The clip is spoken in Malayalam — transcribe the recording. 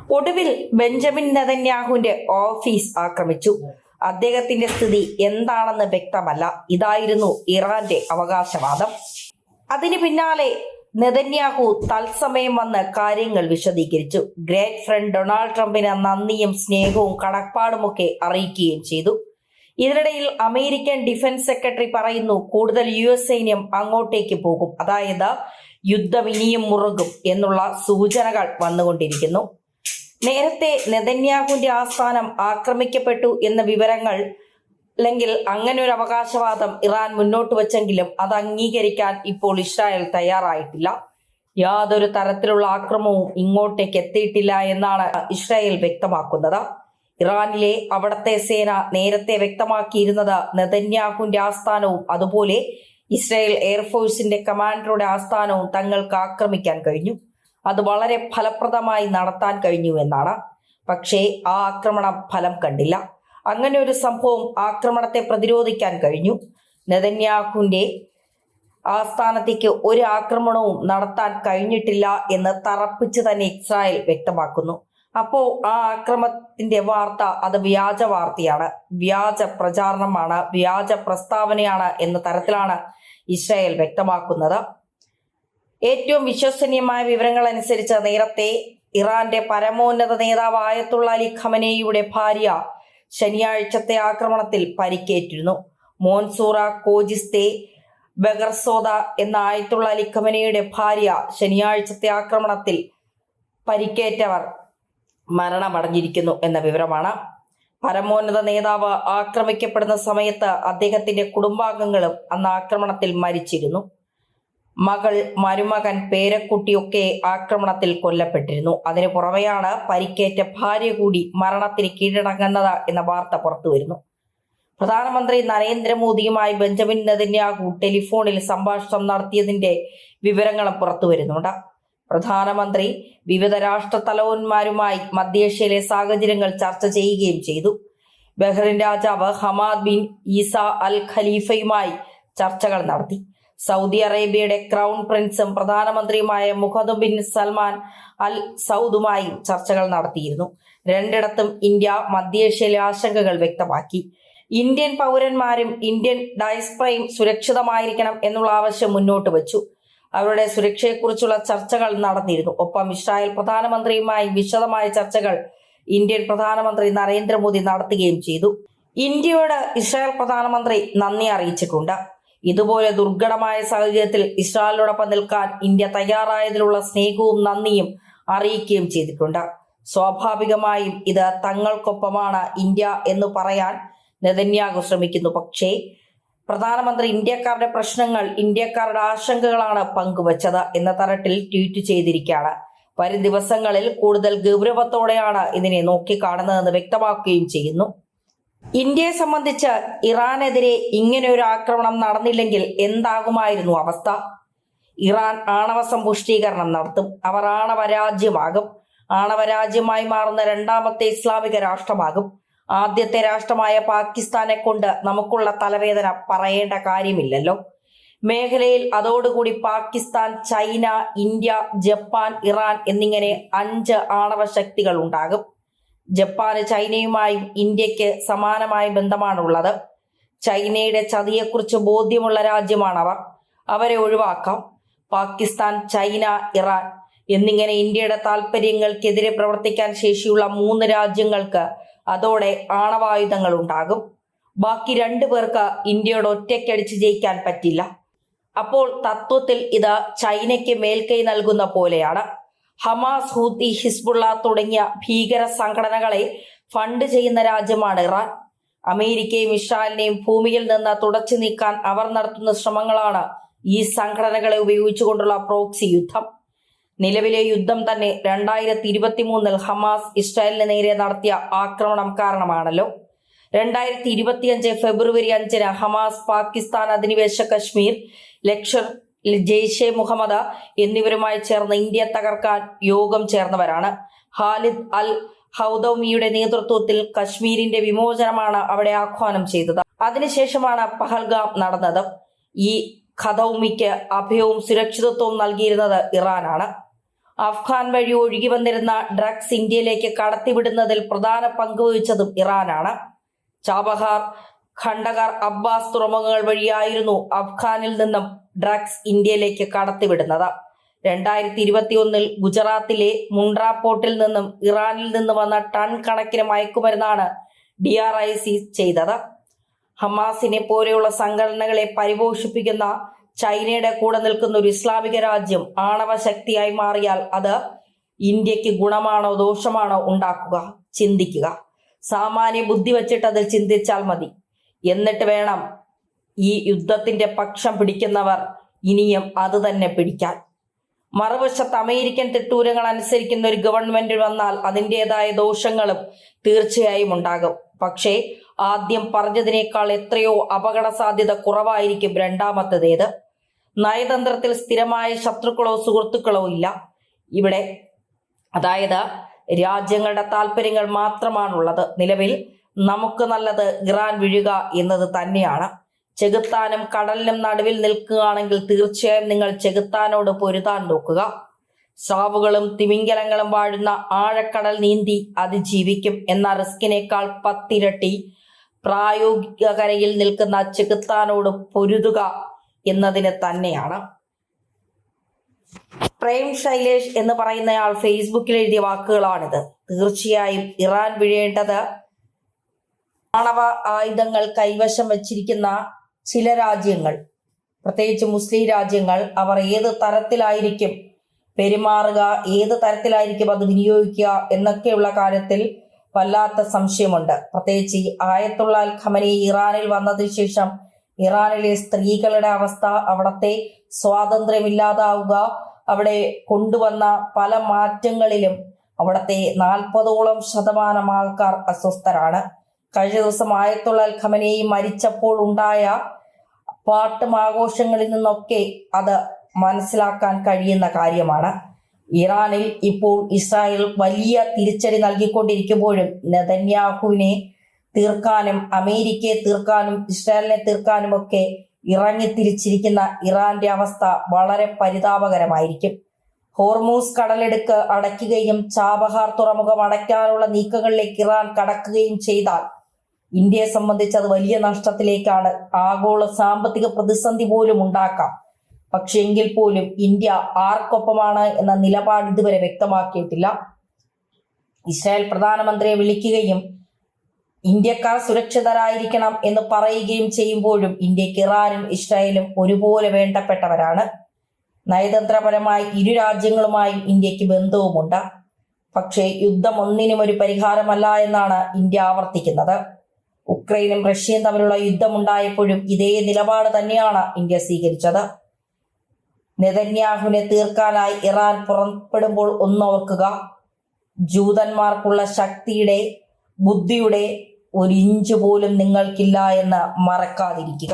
ഒടുവിൽ ബെഞ്ചമിൻ നെതന്യാഹുവിന്റെ ഓഫീസ് ആക്രമിച്ചു. അദ്ദേഹത്തിന്റെ സ്ഥിതി എന്താണെന്ന് വ്യക്തമല്ല. ഇതായിരുന്നു ഇറാന്റെ അവകാശവാദം. അതിന് പിന്നാലെ നെതന്യാഹു തത്സമയം വന്ന് കാര്യങ്ങൾ വിശദീകരിച്ചു. ഗ്രേറ്റ് ഫ്രണ്ട് ഡൊണാൾഡ് ട്രംപിന് നന്ദിയും സ്നേഹവും കടപ്പാടുമൊക്കെ അറിയിക്കുകയും ചെയ്തു. ഇതിനിടയിൽ അമേരിക്കൻ ഡിഫൻസ് സെക്രട്ടറി പറയുന്നു, കൂടുതൽ US സൈന്യം അങ്ങോട്ടേക്ക് പോകും, അതായത് യുദ്ധം ഇനിയും മുറുകും എന്നുള്ള സൂചനകൾ വന്നുകൊണ്ടിരിക്കുന്നു. നേരത്തെ നെതന്യാഹുവിന്റെ ആസ്ഥാനം ആക്രമിക്കപ്പെട്ടു എന്ന വിവരങ്ങൾ അല്ലെങ്കിൽ അങ്ങനെ ഒരു അവകാശവാദം ഇറാൻ മുന്നോട്ട് വച്ചെങ്കിലും അത് അംഗീകരിക്കാൻ ഇപ്പോൾ ഇസ്രായേൽ തയ്യാറായിട്ടില്ല. യാതൊരു തരത്തിലുള്ള ആക്രമണവും ഇങ്ങോട്ടേക്ക് എത്തിയിട്ടില്ല എന്നാണ് ഇസ്രായേൽ വ്യക്തമാക്കുന്നത്. ഇറാനിലെ അവിടത്തെ സേന നേരത്തെ വ്യക്തമാക്കിയിരുന്നത് നെതന്യാഹുവിന്റെ ആസ്ഥാനവും അതുപോലെ ഇസ്രായേൽ എയർഫോഴ്സിന്റെ കമാൻഡറുടെ ആസ്ഥാനവും തങ്ങൾക്ക് ആക്രമിക്കാൻ കഴിഞ്ഞു, അത് വളരെ ഫലപ്രദമായി നടത്താൻ കഴിഞ്ഞു എന്നാണ്. പക്ഷേ ആ ആക്രമണം ഫലം കണ്ടില്ല. അങ്ങനെ ഒരു സംഭവം ആക്രമണത്തെ പ്രതിരോധിക്കാൻ കഴിഞ്ഞു. നെതന്യാഹുവിന്റെ ആസ്ഥാനത്തേക്ക് ഒരു ആക്രമണവും നടത്താൻ കഴിഞ്ഞിട്ടില്ല എന്ന് തറപ്പിച്ച് തന്നെ ഇസ്രായേൽ വ്യക്തമാക്കുന്നു. അപ്പോ ആ ആക്രമണത്തിന്റെ വാർത്ത അത് വ്യാജ വാർത്തയാണ്, വ്യാജ പ്രചാരണമാണ്, വ്യാജ പ്രസ്താവനയാണ് എന്ന തരത്തിലാണ് ഇസ്രായേൽ വ്യക്തമാക്കുന്നത്. ഏറ്റവും വിശ്വസനീയമായ വിവരങ്ങൾ അനുസരിച്ച് നേരത്തെ ഇറാന്റെ പരമോന്നത നേതാവ് ആയത്തുള്ള അലി ഖമനേയിയുടെ ഭാര്യ ശനിയാഴ്ചത്തെ ആക്രമണത്തിൽ പരിക്കേറ്റിരുന്നു. മോൻസൂറ കോജിസ്തെ ബഗർസോദ എന്ന ആയത്തുള്ള അലി ഖമനേയിയുടെ ഭാര്യ ശനിയാഴ്ചത്തെ ആക്രമണത്തിൽ പരിക്കേറ്റവർ മരണമടഞ്ഞിരിക്കുന്നു എന്ന വിവരമാണ്. പരമോന്നത നേതാവ് ആക്രമിക്കപ്പെടുന്ന സമയത്ത് അദ്ദേഹത്തിന്റെ കുടുംബാംഗങ്ങളും അന്ന് ആക്രമണത്തിൽ മരിച്ചിരുന്നു. മകൾ, മരുമകൻ, പേരക്കുട്ടിയൊക്കെ ആക്രമണത്തിൽ കൊല്ലപ്പെട്ടിരുന്നു. അതിനു പുറമെയാണ് പരിക്കേറ്റ ഭാര്യ കൂടി മരണത്തിന് കീഴടങ്ങുന്നത് എന്ന വാർത്ത പുറത്തുവരുന്നു. പ്രധാനമന്ത്രി നരേന്ദ്രമോദിയുമായി ബെഞ്ചമിൻ നെതന്യാഹു ടെലിഫോണിൽ സംഭാഷണം നടത്തിയതിന്റെ വിവരങ്ങളും പുറത്തുവരുന്നുണ്ട്. പ്രധാനമന്ത്രി വിവിധ രാഷ്ട്ര തലവന്മാരുമായി മധ്യേഷ്യയിലെ സാഹചര്യങ്ങൾ ചർച്ച ചെയ്യുകയും ചെയ്തു. ബഹ്റിൻ രാജാവ് ഹമാദ് ബിൻ ഈസ അൽ ഖലീഫയുമായി ചർച്ചകൾ നടത്തി. സൗദി അറേബ്യയുടെ ക്രൗൺ പ്രിൻസും പ്രധാനമന്ത്രിയുമായ മുഹമ്മദ് ബിൻ സൽമാൻ അൽ സൗദുമായും ചർച്ചകൾ നടത്തിയിരുന്നു. രണ്ടിടത്തും ഇന്ത്യ മധ്യേഷ്യയിലെ ആശങ്കകൾ വ്യക്തമാക്കി. ഇന്ത്യൻ പൗരന്മാരും ഇന്ത്യൻ ഡയസ്പറയും സുരക്ഷിതമായിരിക്കണം എന്നുള്ള ആവശ്യം മുന്നോട്ട് വച്ചു. അവരുടെ സുരക്ഷയെക്കുറിച്ചുള്ള ചർച്ചകൾ നടന്നിരുന്നു. ഒപ്പം ഇസ്രായേൽ പ്രധാനമന്ത്രിയുമായി വിശദമായ ചർച്ചകൾ ഇന്ത്യൻ പ്രധാനമന്ത്രി നരേന്ദ്രമോദി നടത്തുകയും ചെയ്തു. ഇന്ത്യയോട് ഇസ്രായേൽ പ്രധാനമന്ത്രി നന്ദി അറിയിച്ചിട്ടുണ്ട്. ഇതുപോലെ ദുർഘടമായ സാഹചര്യത്തിൽ ഇസ്രായേലിനോടൊപ്പം നിൽക്കാൻ ഇന്ത്യ തയ്യാറായതിലുള്ള സ്നേഹവും നന്ദിയും അറിയിക്കുകയും ചെയ്തിട്ടുണ്ട്. സ്വാഭാവികമായും ഇത് തങ്ങൾക്കൊപ്പമാണ് ഇന്ത്യ എന്ന് പറയാൻ നെതന്യാഹു ശ്രമിക്കുന്നു. പക്ഷേ പ്രധാനമന്ത്രി ഇന്ത്യക്കാരുടെ പ്രശ്നങ്ങൾ, ഇന്ത്യക്കാരുടെ ആശങ്കകളാണ് പങ്കുവച്ചത് എന്ന തരത്തിൽ ട്വീറ്റ് ചെയ്തിരിക്കുകയാണ്. വരും ദിവസങ്ങളിൽ കൂടുതൽ ഗൗരവത്തോടെയാണ് ഇതിനെ നോക്കിക്കാണുന്നതെന്ന് വ്യക്തമാക്കുകയും ചെയ്യുന്നു. ഇന്ത്യയെ സംബന്ധിച്ച് ഇറാനെതിരെ ഇങ്ങനെ ഒരു ആക്രമണം നടന്നില്ലെങ്കിൽ എന്താകുമായിരുന്നു അവസ്ഥ? ഇറാൻ ആണവ സമ്പുഷ്ടീകരണം നടത്തും. അവർ ആണവരാജ്യമാകും. ആണവരാജ്യമായി മാറുന്ന രണ്ടാമത്തെ ഇസ്ലാമിക രാഷ്ട്രമാകും. ആദ്യത്തെ രാഷ്ട്രമായ പാകിസ്ഥാനെ കൊണ്ട് നമുക്കുള്ള തലവേദന പറയേണ്ട കാര്യമില്ലല്ലോ. മേഖലയിൽ അതോടുകൂടി Pakistan, China, India, Japan, Iran എന്നിങ്ങനെ 5 ആണവ ശക്തികൾ ഉണ്ടാകും. ജപ്പാന് ചൈനയുമായും ഇന്ത്യക്ക് സമാനമായ ബന്ധമാണുള്ളത്. ചൈനയുടെ ചതിയെക്കുറിച്ച് ബോധ്യമുള്ള രാജ്യമാണവർ. അവരെ ഒഴിവാക്കാം. പാകിസ്ഥാൻ, ചൈന, ഇറാൻ എന്നിങ്ങനെ ഇന്ത്യയുടെ താല്പര്യങ്ങൾക്കെതിരെ പ്രവർത്തിക്കാൻ ശേഷിയുള്ള 3 രാജ്യങ്ങൾക്ക് അതോടെ ആണവായുധങ്ങൾ ഉണ്ടാകും. ബാക്കി 2 പേർക്ക് ഇന്ത്യയോട് ഒറ്റയ്ക്കടിച്ച് ജയിക്കാൻ പറ്റില്ല. അപ്പോൾ തത്വത്തിൽ ഇത് ചൈനയ്ക്ക് മേൽക്കൈ നൽകുന്ന പോലെയാണ്. ഹമാസ്, ഹൂത്തി, ഹിസ്ബുള്ള തുടങ്ങിയ ഭീകര സംഘടനകളെ ഫണ്ട് ചെയ്യുന്ന രാജ്യമാണ് ഇറാൻ. അമേരിക്കയും ഇസ്രായേലിനെയും ഭൂമിയിൽ നിന്ന് തുടച്ചു നീക്കാൻ അവർ നടത്തുന്ന ശ്രമങ്ങളാണ് ഈ സംഘടനകളെ ഉപയോഗിച്ചുകൊണ്ടുള്ള പ്രോക്സി യുദ്ധം. നിലവിലെ യുദ്ധം തന്നെ 2023 ഹമാസ് ഇസ്രായേലിന് നേരെ നടത്തിയ ആക്രമണം കാരണമാണല്ലോ. 2025 ഫെബ്രുവരി 5 ഹമാസ് പാകിസ്ഥാൻ അധിനിവേശ കശ്മീർ, ലഷ്കർ ജെയ്ഷെ മുഹമ്മദ് എന്നിവരുമായി ചേർന്ന് ഇന്ത്യ തകർക്കാൻ യോഗം ചേർന്നവരാണ്. ഖാലിദ് അൽ ഹൗദമിയുടെ നേതൃത്വത്തിൽ കശ്മീരിന്റെ വിമോചനമാണ് അവിടെ ആഹ്വാനം ചെയ്തത്. അതിനുശേഷമാണ് പഹൽഗാം നടന്നത്. ഈ ഖദൌമിക്ക് അഭയവും സുരക്ഷിതത്വവും നൽകിയിരുന്നത് ഇറാനാണ്. അഫ്ഗാൻ വഴി ഒഴുകി വന്നിരുന്ന ഡ്രഗ്സ് ഇന്ത്യയിലേക്ക് കടത്തിവിടുന്നതിൽ പ്രധാന പങ്ക് വഹിച്ചതും ഇറാനാണ്. ചാബഹാർ, ഖണ്ഡകാർ, അബ്ബാസ് തുറമുഖങ്ങൾ വഴിയായിരുന്നു അഫ്ഗാനിൽ നിന്നും ഡ്രഗ്സ് ഇന്ത്യയിലേക്ക് കടത്തിവിടുന്നത്. 2021 ഗുജറാത്തിലെ മുണ്ട്ര പോർട്ടിൽ നിന്നും ഇറാനിൽ നിന്ന് വന്ന ടൺ കണക്കിന് മയക്കുമരുന്നാണ് DRIC ചെയ്തത്. ഹമാസിനെ പോലെയുള്ള സംഘടനകളെ പരിപോഷിപ്പിക്കുന്ന ചൈനയുടെ കൂടെ നിൽക്കുന്ന ഒരു ഇസ്ലാമിക രാജ്യം ആണവ ശക്തിയായി മാറിയാൽ അത് ഇന്ത്യക്ക് ഗുണമാണോ ദോഷമാണോ ഉണ്ടാക്കുക? ചിന്തിക്കുക. സാമാന്യ ബുദ്ധി വെച്ചിട്ട് അതിൽ ചിന്തിച്ചാൽ മതി. എന്നിട്ട് വേണം ഈ യുദ്ധത്തിന്റെ പക്ഷം പിടിക്കുന്നവർ ഇനിയും അത് തന്നെ പിടിക്കാൻ. മറുവശത്ത് അമേരിക്കൻ തിട്ടൂരങ്ങൾ അനുസരിക്കുന്ന ഒരു ഗവൺമെന്റ് വന്നാൽ അതിൻ്റെതായ ദോഷങ്ങളും തീർച്ചയായും ഉണ്ടാകും. പക്ഷേ ആദ്യം പറഞ്ഞതിനേക്കാൾ എത്രയോ അപകട സാധ്യത കുറവായിരിക്കും രണ്ടാമത്തേത്. നയതന്ത്രത്തിൽ സ്ഥിരമായ ശത്രുക്കളോ സുഹൃത്തുക്കളോ ഇല്ല ഇവിടെ. അതായത് രാജ്യങ്ങളുടെ താല്പര്യങ്ങൾ മാത്രമാണുള്ളത്. നിലവിൽ നമുക്ക് നല്ലത് ഇറാൻ വീഴുക എന്നത് തന്നെയാണ്. ചെകുത്താനും കടലിനും നടുവിൽ നിൽക്കുകയാണെങ്കിൽ തീർച്ചയായും നിങ്ങൾ ചെകുത്താനോട് പൊരുതാൻ നോക്കുക. സ്രാവുകളും തിമിംഗലങ്ങളും വാഴുന്ന ആഴക്കടൽ നീന്തി അതിജീവിക്കും എന്ന റിസ്കിനേക്കാൾ 10 ഇരട്ടി പ്രായോഗിക കരയിൽ നിൽക്കുന്ന ചെകുത്താനോട് പൊരുതുക എന്നതിന് തന്നെയാണ്. പ്രേം ശൈലേഷ് എന്ന് പറയുന്നയാൾ ഫേസ്ബുക്കിൽ എഴുതിയ വാക്കുകളാണിത്. തീർച്ചയായും ഇറാൻ വീഴേണ്ടത് ആണവ ആയുധങ്ങൾ കൈവശം വച്ചിരിക്കുന്ന ചില രാജ്യങ്ങൾ, പ്രത്യേകിച്ച് മുസ്ലിം രാജ്യങ്ങൾ, അവർ ഏത് തരത്തിലായിരിക്കും പെരുമാറുക, ഏത് തരത്തിലായിരിക്കും അത് വിനിയോഗിക്കുക എന്നൊക്കെയുള്ള കാര്യത്തിൽ വല്ലാത്ത സംശയമുണ്ട്. പ്രത്യേകിച്ച് ആയത്തുള്ള അൽ ഖമനി ഇറാനിൽ വന്നതിന് ശേഷം ഇറാനിലെ സ്ത്രീകളുടെ അവസ്ഥ, അവിടത്തെ സ്വാതന്ത്ര്യമില്ലാതാവുക, അവിടെ കൊണ്ടുവന്ന പല മാറ്റങ്ങളിലും അവിടത്തെ 40% ആൾക്കാർ അസ്വസ്ഥരാണ്. കഴിഞ്ഞ ദിവസം ആയത്തുള്ള അൽ ഖമനി മരിച്ചപ്പോൾ ഉണ്ടായ പാട്ടും ആഘോഷങ്ങളിൽ നിന്നൊക്കെ അത് മനസ്സിലാക്കാൻ കഴിയുന്ന കാര്യമാണ്. ഇറാനിൽ ഇപ്പോൾ ഇസ്രായേൽ വലിയ തിരിച്ചടി നൽകിക്കൊണ്ടിരിക്കുമ്പോഴും നെതന്യാഹുവിനെ തീർക്കാനും അമേരിക്കയെ തീർക്കാനും ഇസ്രായേലിനെ തീർക്കാനും ഒക്കെ ഇറങ്ങിത്തിരിച്ചിരിക്കുന്ന ഇറാന്റെ അവസ്ഥ വളരെ പരിതാപകരമായിരിക്കും. ഹോർമൂസ് കടലെടുക്ക് അടയ്ക്കുകയും ചാബഹാർ തുറമുഖം അടയ്ക്കാനുള്ള നീക്കങ്ങളിലേക്ക് ഇറാൻ കടക്കുകയും ചെയ്താൽ ഇന്ത്യയെ സംബന്ധിച്ച് അത് വലിയ നഷ്ടത്തിലേക്കാണ്. ആഗോള സാമ്പത്തിക പ്രതിസന്ധി പോലും ഉണ്ടാക്കാം. പക്ഷെ എങ്കിൽ പോലും ഇന്ത്യ ആർക്കൊപ്പമാണ് എന്ന നിലപാട് ഇതുവരെ വ്യക്തമാക്കിയിട്ടില്ല. ഇസ്രായേൽ പ്രധാനമന്ത്രിയെ വിളിക്കുകയും ഇന്ത്യക്കാർ സുരക്ഷിതരായിരിക്കണം എന്ന് പറയുകയും ചെയ്യുമ്പോഴും ഇന്ത്യക്ക് ഇറാനും ഇസ്രായേലും ഒരുപോലെ വേണ്ടപ്പെട്ടവരാണ്. നയതന്ത്രപരമായി ഇരു രാജ്യങ്ങളുമായും ഇന്ത്യക്ക് ബന്ധവുമുണ്ട്. പക്ഷേ യുദ്ധം ഒന്നിനും ഒരു പരിഹാരമല്ല എന്നാണ് ഇന്ത്യ ആവർത്തിക്കുന്നത്. ഉക്രൈനും റഷ്യയും തമ്മിലുള്ള യുദ്ധമുണ്ടായപ്പോഴും ഇതേ നിലപാട് തന്നെയാണ് ഇന്ത്യ സ്വീകരിച്ചത്. നെതന്യാഹുവിനെ തീർക്കാനായി ഇറാൻ പുറപ്പെടുമ്പോൾ ഒന്നോർക്കുക, ജൂതന്മാർക്കുള്ള ശക്തിയുടെ ബുദ്ധിയുടെ 1 ഇഞ്ച് പോലും നിങ്ങൾക്കില്ല എന്ന് മറക്കാതിരിക്കുക.